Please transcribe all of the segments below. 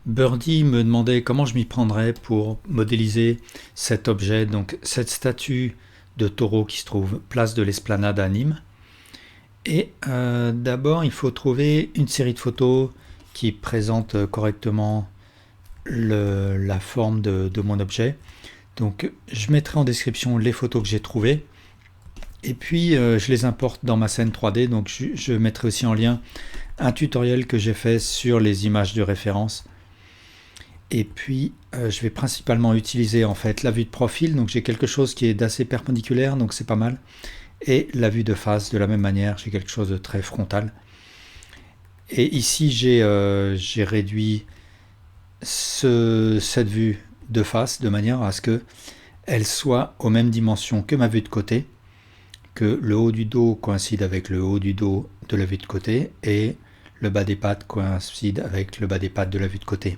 Birdie me demandait comment je m'y prendrais pour modéliser cet objet, donc cette statue de taureau qui se trouve place de l'Esplanade à Nîmes. Et d'abord, il faut trouver une série de photos qui présentent correctement la forme de mon objet. Donc, je mettrai en description les photos que j'ai trouvées. Et puis, je les importe dans ma scène 3D. Donc, je mettrai aussi en lien un tutoriel que j'ai fait sur les images de référence. Et puis, je vais principalement utiliser en fait la vue de profil. Donc, j'ai quelque chose qui est d'assez perpendiculaire, donc c'est pas mal. Et la vue de face, de la même manière, j'ai quelque chose de très frontal. Et ici, j'ai réduit cette vue de face de manière à ce qu'elle soit aux mêmes dimensions que ma vue de côté, que le haut du dos coïncide avec le haut du dos de la vue de côté et le bas des pattes coïncide avec le bas des pattes de la vue de côté.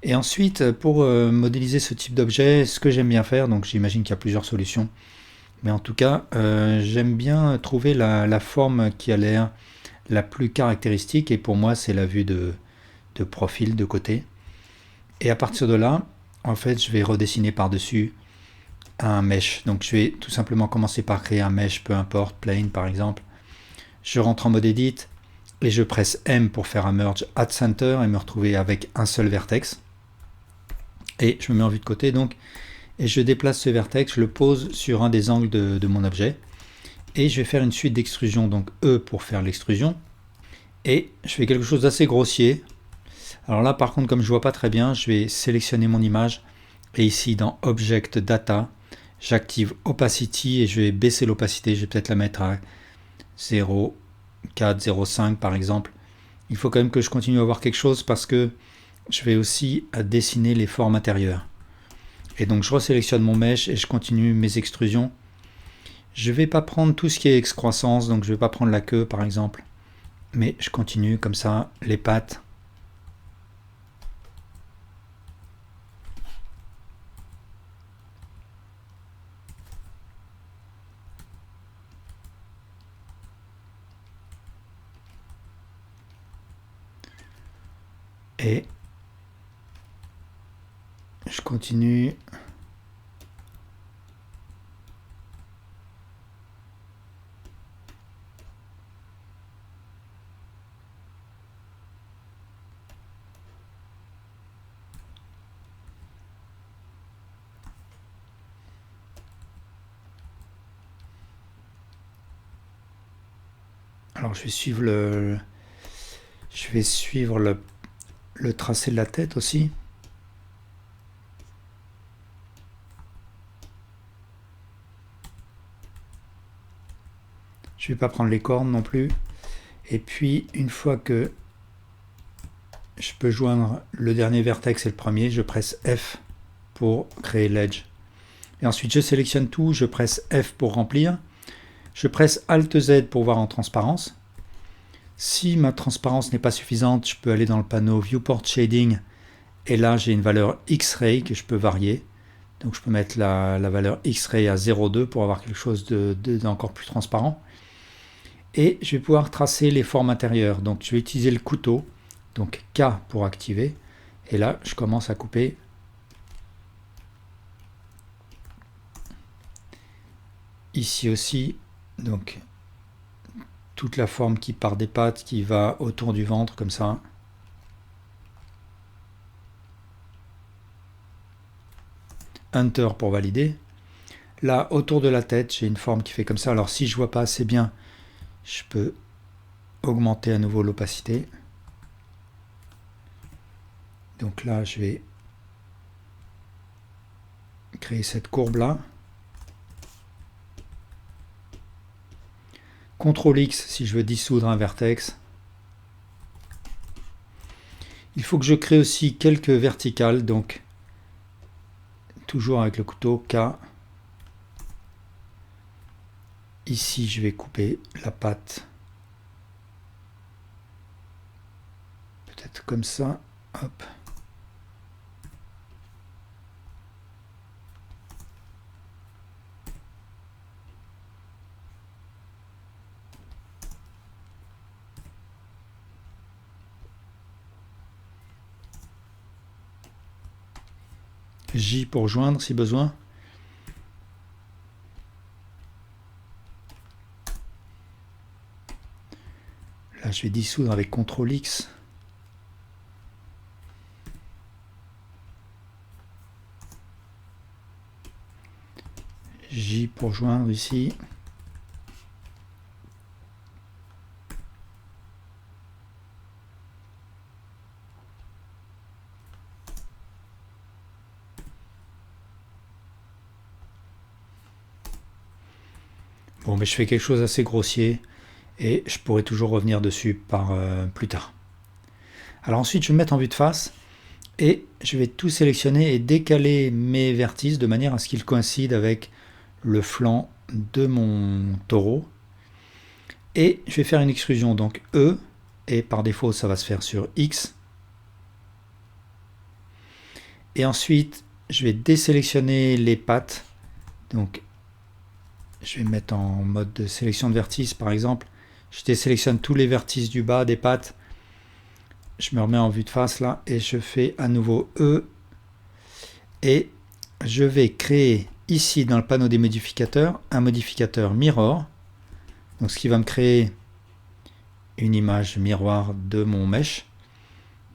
Et ensuite, pour modéliser ce type d'objet, ce que j'aime bien faire, donc j'imagine qu'il y a plusieurs solutions, mais en tout cas, j'aime bien trouver la forme qui a l'air la plus caractéristique, et pour moi, c'est la vue de profil, de côté. Et à partir de là, en fait, je vais redessiner par-dessus un mesh. Donc je vais tout simplement commencer par créer un mesh, peu importe, plane par exemple. Je rentre en mode edit, et je presse M pour faire un merge at center, et me retrouver avec un seul vertex. Et je me mets en vue de côté, donc, et je déplace ce vertex, je le pose sur un des angles de mon objet, et je vais faire une suite d'extrusion, donc E pour faire l'extrusion, et je fais quelque chose d'assez grossier. Alors là, par contre, comme je vois pas très bien, je vais sélectionner mon image, et ici, dans Object Data, j'active Opacity, et je vais baisser l'opacité, je vais peut-être la mettre à 0,4, 0,5 par exemple. Il faut quand même que je continue à voir quelque chose, parce que je vais aussi dessiner les formes intérieures. Et donc je resélectionne mon mesh et je continue mes extrusions. Je ne vais pas prendre tout ce qui est excroissance, donc je ne vais pas prendre la queue par exemple, mais je continue comme ça, les pattes. Et je continue. Alors je vais suivre le tracé de la tête aussi. Je ne vais pas prendre les cornes non plus. Et puis une fois que je peux joindre le dernier vertex et le premier, je presse F pour créer l'edge. Et ensuite je sélectionne tout, je presse F pour remplir. Je presse Alt Z pour voir en transparence. Si ma transparence n'est pas suffisante, je peux aller dans le panneau Viewport Shading, et là j'ai une valeur X-Ray que je peux varier. Donc je peux mettre la valeur X-Ray à 0,2 pour avoir quelque chose d'encore plus transparent. Et je vais pouvoir tracer les formes intérieures. Donc je vais utiliser le couteau, donc K pour activer. Et là je commence à couper. Ici aussi, donc toute la forme qui part des pattes, qui va autour du ventre, comme ça. Enter pour valider. Là, autour de la tête, j'ai une forme qui fait comme ça. Alors si je vois pas assez bien, je peux augmenter à nouveau l'opacité. Donc là, je vais créer cette courbe-là. CTRL X si je veux dissoudre un vertex. Il faut que je crée aussi quelques verticales, donc toujours avec le couteau K. Ici, je vais couper la patte. Peut-être comme ça. Hop. J pour joindre si besoin. Là, je vais dissoudre avec CTRL X. J pour joindre ici. Bon, mais je fais quelque chose d'assez grossier et je pourrai toujours revenir dessus plus tard. Alors ensuite, je vais me mettre en vue de face et je vais tout sélectionner et décaler mes vertices de manière à ce qu'ils coïncident avec le flanc de mon taureau. Et je vais faire une extrusion, donc E, et par défaut, ça va se faire sur X. Et ensuite, je vais désélectionner les pattes. Donc, je vais me mettre en mode de sélection de vertices, par exemple. Je désélectionne tous les vertices du bas des pattes. Je me remets en vue de face là et je fais à nouveau E. Et je vais créer ici dans le panneau des modificateurs un modificateur mirror. Donc, ce qui va me créer une image miroir de mon mesh.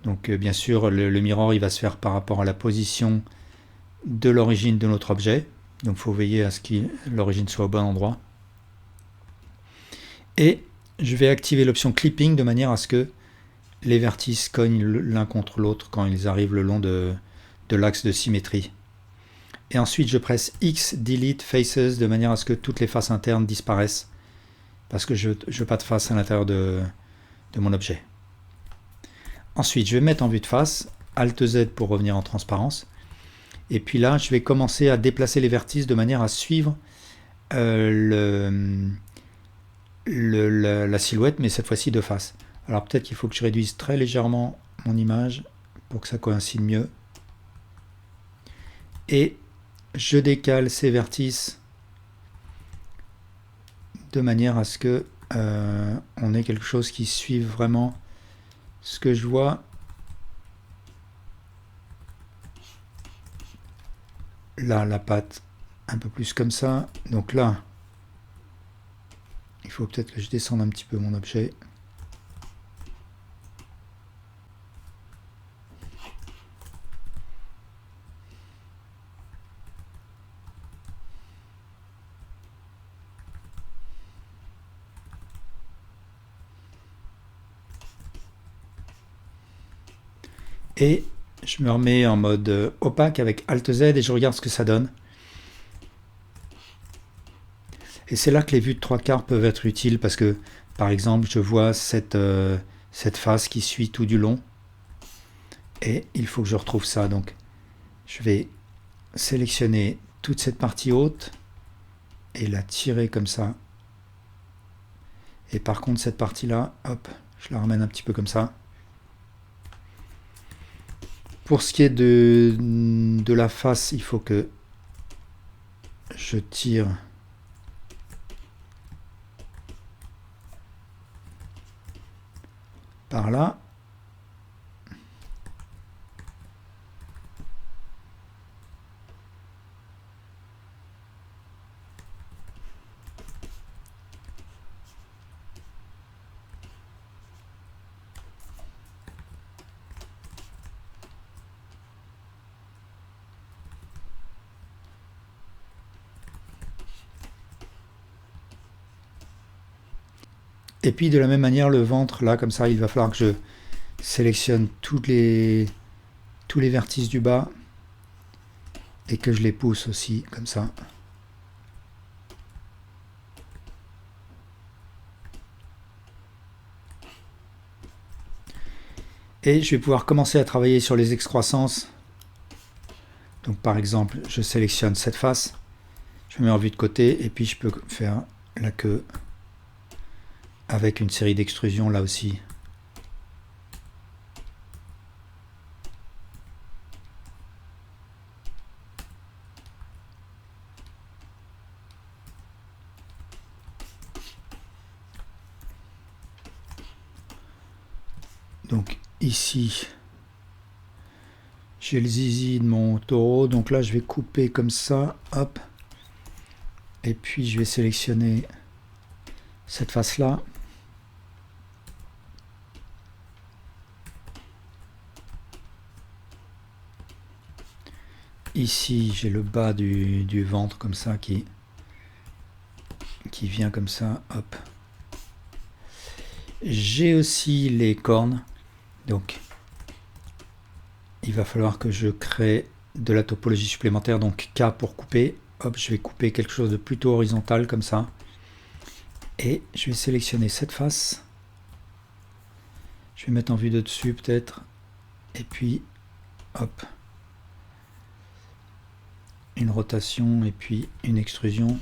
Donc, bien sûr, le mirror il va se faire par rapport à la position de l'origine de notre objet. Donc il faut veiller à ce que l'origine soit au bon endroit. Et je vais activer l'option clipping de manière à ce que les vertices cognent l'un contre l'autre quand ils arrivent le long de l'axe de symétrie. Et ensuite je presse X Delete Faces de manière à ce que toutes les faces internes disparaissent. Parce que je ne veux pas de face à l'intérieur de mon objet. Ensuite je vais mettre en vue de face, Alt Z pour revenir en transparence. Et puis là, je vais commencer à déplacer les vertices de manière à suivre la silhouette, mais cette fois-ci de face. Alors peut-être qu'il faut que je réduise très légèrement mon image pour que ça coïncide mieux. Et je décale ces vertices de manière à ce que on ait quelque chose qui suive vraiment ce que je vois. Là, la patte un peu plus comme ça. Donc là, il faut peut-être que je descende un petit peu mon objet. Et je me remets en mode opaque avec Alt Z et je regarde ce que ça donne. Et c'est là que les vues de 3/4 peuvent être utiles parce que, par exemple, je vois cette face qui suit tout du long. Et il faut que je retrouve ça. Donc, je vais sélectionner toute cette partie haute et la tirer comme ça. Et par contre, cette partie-là, hop, je la ramène un petit peu comme ça. Pour ce qui est de la face, il faut que je tire par là. Et puis de la même manière, le ventre, là, comme ça, il va falloir que je sélectionne tous les vertices du bas et que je les pousse aussi, comme ça. Et je vais pouvoir commencer à travailler sur les excroissances. Donc par exemple, je sélectionne cette face, je me mets en vue de côté et puis je peux faire la queue avec une série d'extrusions là aussi. Donc ici, J'ai le zizi de mon taureau, donc là je vais couper comme ça, hop. Et puis je vais sélectionner cette face-là. Ici j'ai le bas du ventre comme ça qui vient comme ça, hop. J'ai aussi les cornes, donc il va falloir que je crée de la topologie supplémentaire, donc K pour couper. Hop, je vais couper quelque chose de plutôt horizontal comme ça. Et je vais sélectionner cette face. Je vais mettre en vue de dessus peut-être. Et puis, hop. Une rotation et puis une extrusion.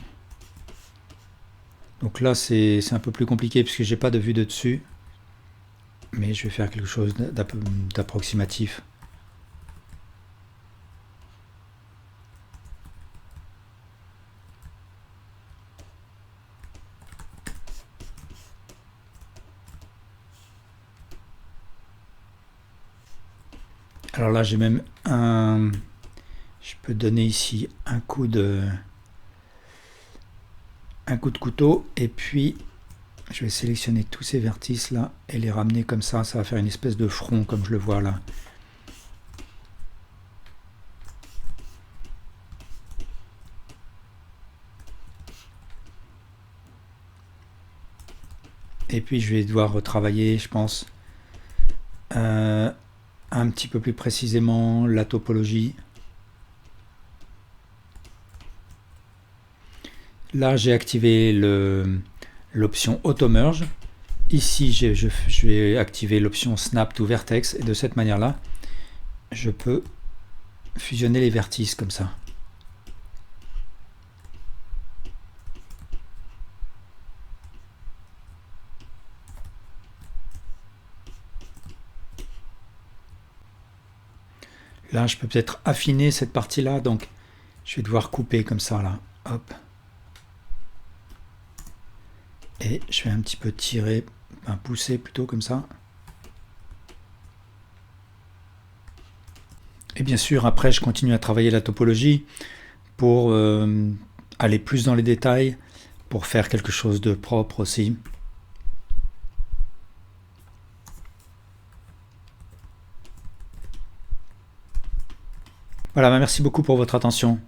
Donc là, c'est un peu plus compliqué puisque j'ai pas de vue de dessus. Mais je vais faire quelque chose d'approximatif. Alors là, j'ai même un... Je peux donner ici un coup de couteau et puis je vais sélectionner tous ces vertices là et les ramener comme ça va faire une espèce de front comme je le vois là. Et puis je vais devoir retravailler, je pense, un petit peu plus précisément la topologie. Là j'ai activé l'option Auto Merge. Ici je vais activer l'option Snap to Vertex et de cette manière là je peux fusionner les vertices comme ça. Là je peux peut-être affiner cette partie là, donc je vais devoir couper comme ça là, hop. Et je vais un petit peu tirer, pousser plutôt comme ça. Et bien sûr, après, je continue à travailler la topologie pour aller plus dans les détails, pour faire quelque chose de propre aussi. Voilà, merci beaucoup pour votre attention.